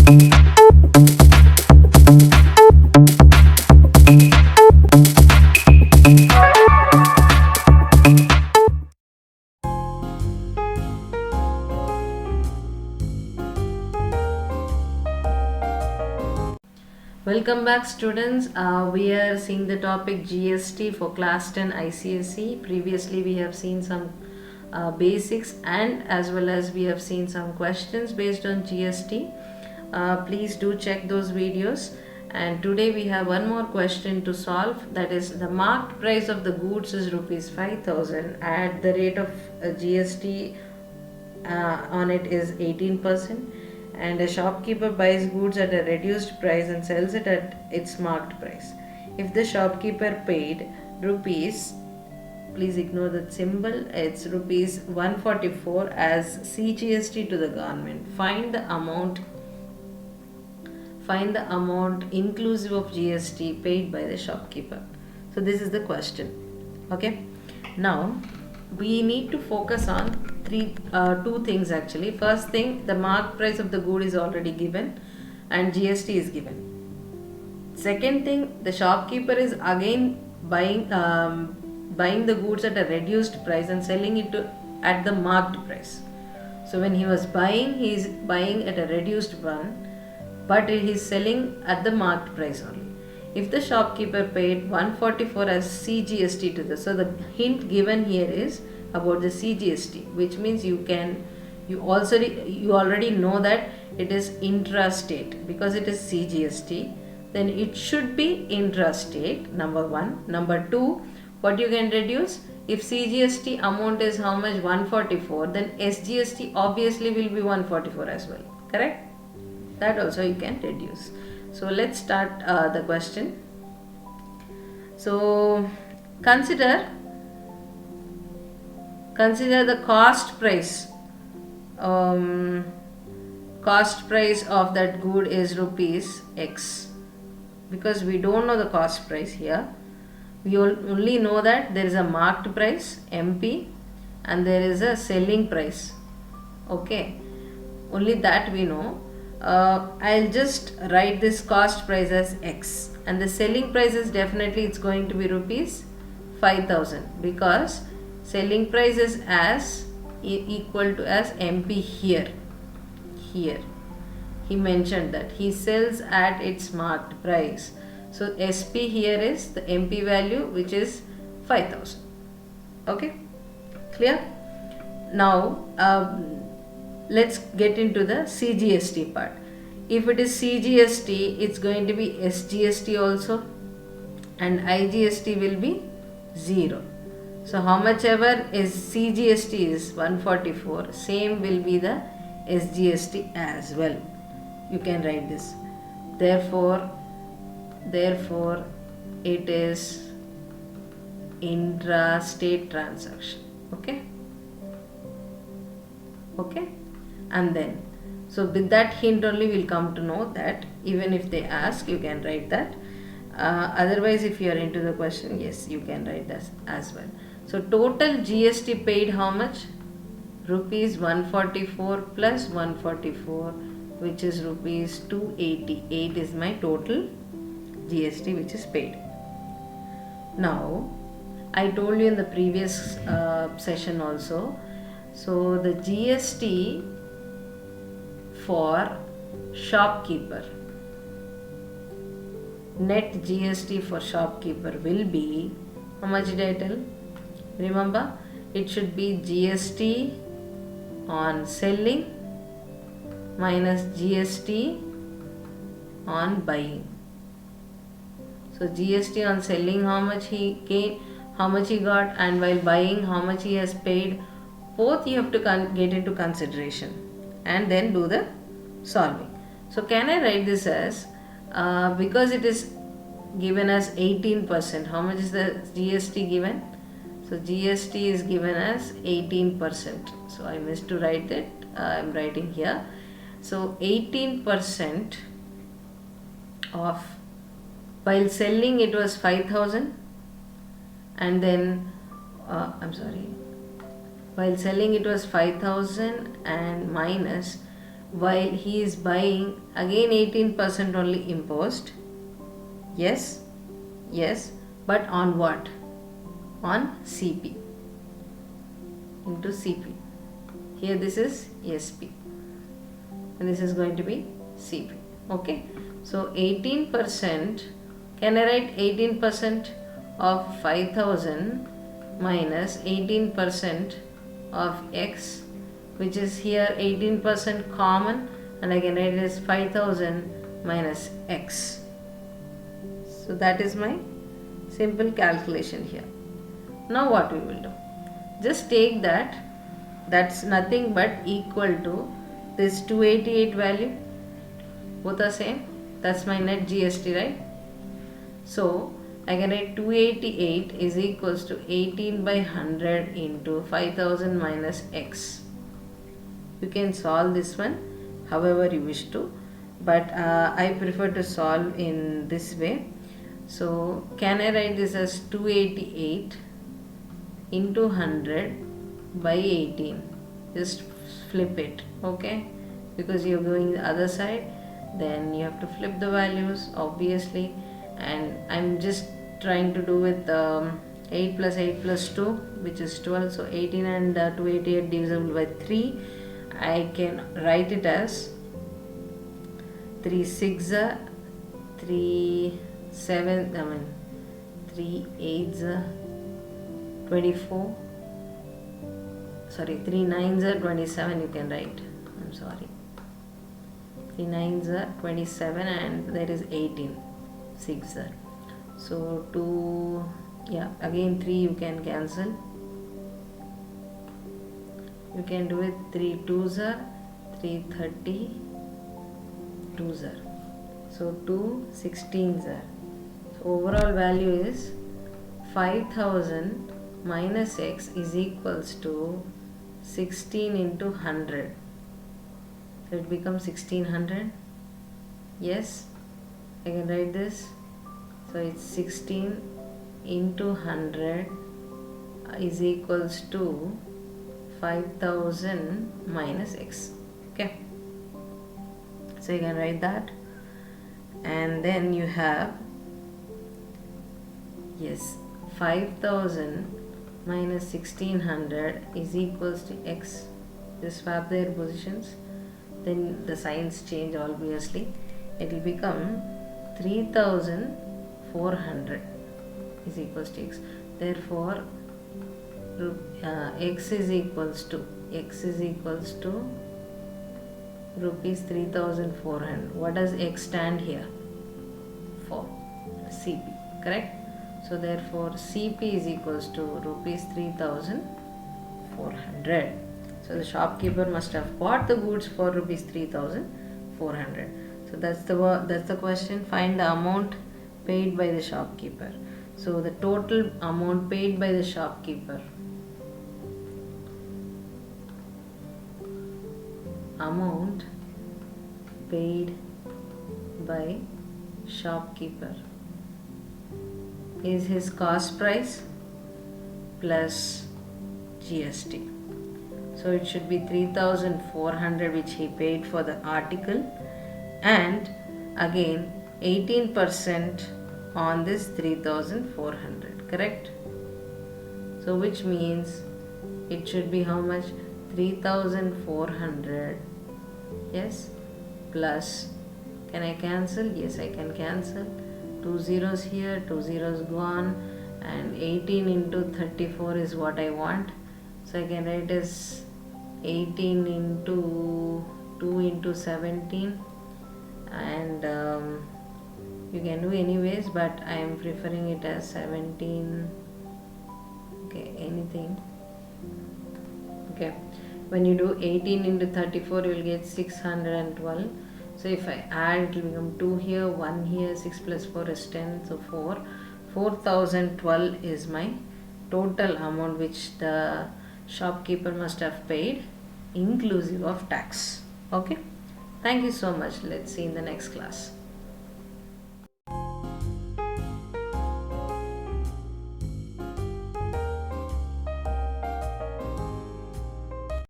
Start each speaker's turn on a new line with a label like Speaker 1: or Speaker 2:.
Speaker 1: Welcome back, students. We are seeing the topic GST for class 10 ICSE. Previously we have seen some basics, and as well as we have seen some questions based on GST. Please do check those videos. And today we have one more question to solve, that is the marked price of the goods is rupees 5,000 at the rate of GST on it is 18%, and a shopkeeper buys goods at a reduced price and sells it at its marked price. If the shopkeeper paid rupees, please ignore that symbol, it's rupees 144 as CGST to the government. Find the amount inclusive of GST paid by the shopkeeper. So this is the question. Okay, now we need to focus on two things actually. First thing, the marked price of the good is already given and GST is given. Second thing, the shopkeeper is again buying the goods at a reduced price and selling it at the marked price. So when he was buying, he is buying at a reduced one, but he is selling at the marked price only. If the shopkeeper paid 144 as CGST to this, so the hint given here is about the CGST, which means you already know that it is intrastate. Because it is CGST, then it should be intrastate, number one. Number two, what you can reduce, if CGST amount is how much, 144, then SGST obviously will be 144 as well, correct? That also you can reduce. So let's start the question. So consider the cost price. Cost price of that good is rupees X. Because we don't know the cost price here, we only know that there is a marked price MP and there is a selling price. Okay, only that we know. I'll just write this cost price as X, and the selling price is definitely it's going to be rupees 5,000, because selling price is as equal to as MP here. He mentioned that he sells at its marked price. So SP here is the MP value, which is 5,000. Okay, clear? Now let's get into the CGST part. If it is CGST, it's going to be SGST also, and IGST will be 0. So how much ever is CGST is 144, same will be the SGST as well. You can write this. Therefore it is intrastate transaction. Okay, and then so with that hint only we'll come to know that even if they ask, you can write that. Otherwise, if you are into the question, yes, you can write that as well. So total GST paid how much? Rupees 144 plus 144, which is rupees 288 is my total GST which is paid. Now I told you in the previous session also, so the GST for shopkeeper, net GST for shopkeeper will be, how much did I tell? Remember, it should be GST on selling minus GST on buying. So GST on selling, how much he gained, how much he got, and while buying how much he has paid, both you have to get into consideration and then do the solving. So can I write this as, because it is given as 18%, how much is the GST given? So GST is given as 18%. So I missed to write that, I am writing here. So 18% of, while selling it was 5,000, and then while selling it was 5,000 and minus, while he is buying, again 18% only imposed. Yes, yes, but on what? On CP, into CP. Here this is SP and this is going to be CP. Okay, so 18%, can I write 18% of 5000 minus 18% of X, which is here 18% common, and I can write it as 5000 minus X. So that is my simple calculation here. Now what we will do? Just take that, that's nothing but equal to this 288 value, both are same, that's my net GST, right? So I can write 288 is equals to 18 by 100 into 5000 minus X. You can solve this one however you wish to, but I prefer to solve in this way. So can I write this as 288 into 100 by 18? Just flip it, okay? Because you're going the other side, then you have to flip the values obviously, and I'm just trying to do with 8 plus 8 plus 2, which is 12. So 18 and 288 divisible by 3. I can write it as 3 6 3 7, 3 8 24, sorry, 3 9 27, you can write, I'm sorry, 3 9 27, and there is 18 6. So 2, yeah, again 3 you can cancel, you can do it 3 2s are 3 30 2s are, so 2 16s are. So overall value is 5000 minus X is equals to 16 into 100. So it becomes 1600. Yes, I can write this. So it's 16 into 100 is equals to 5000 minus X. Okay, so you can write that, and then you have, yes, 5000 minus 1600 is equals to X. Just swap their positions, then the signs change obviously. It will become 3400 is equals to X. Therefore X is equals to rupees 3400. What does X stand here for? CP, correct? So therefore CP is equals to rupees 3400. So the shopkeeper must have bought the goods for rupees 3400. So that's the question. Find the amount paid by the shopkeeper. So the total amount paid by the shopkeeper, amount paid by shopkeeper is his cost price plus GST. So it should be 3400 which he paid for the article, and again 18% on this 3400, correct? So which means it should be how much? 3400, yes, plus, can I cancel? Yes, I can cancel. 2 zeros here, 2 zeros gone, and 18 into 34 is what I want. So I can write as 18 into 2 into 17, and you can do anyways, but I am preferring it as 17. Okay, anything. Okay, when you do 18 into 34 you will get 612. So if I add, it will become 2 here, 1 here, 6 plus 4 is 10, so 4012 is my total amount which the shopkeeper must have paid, inclusive of tax. Okay, thank you so much. Let's see in the next class.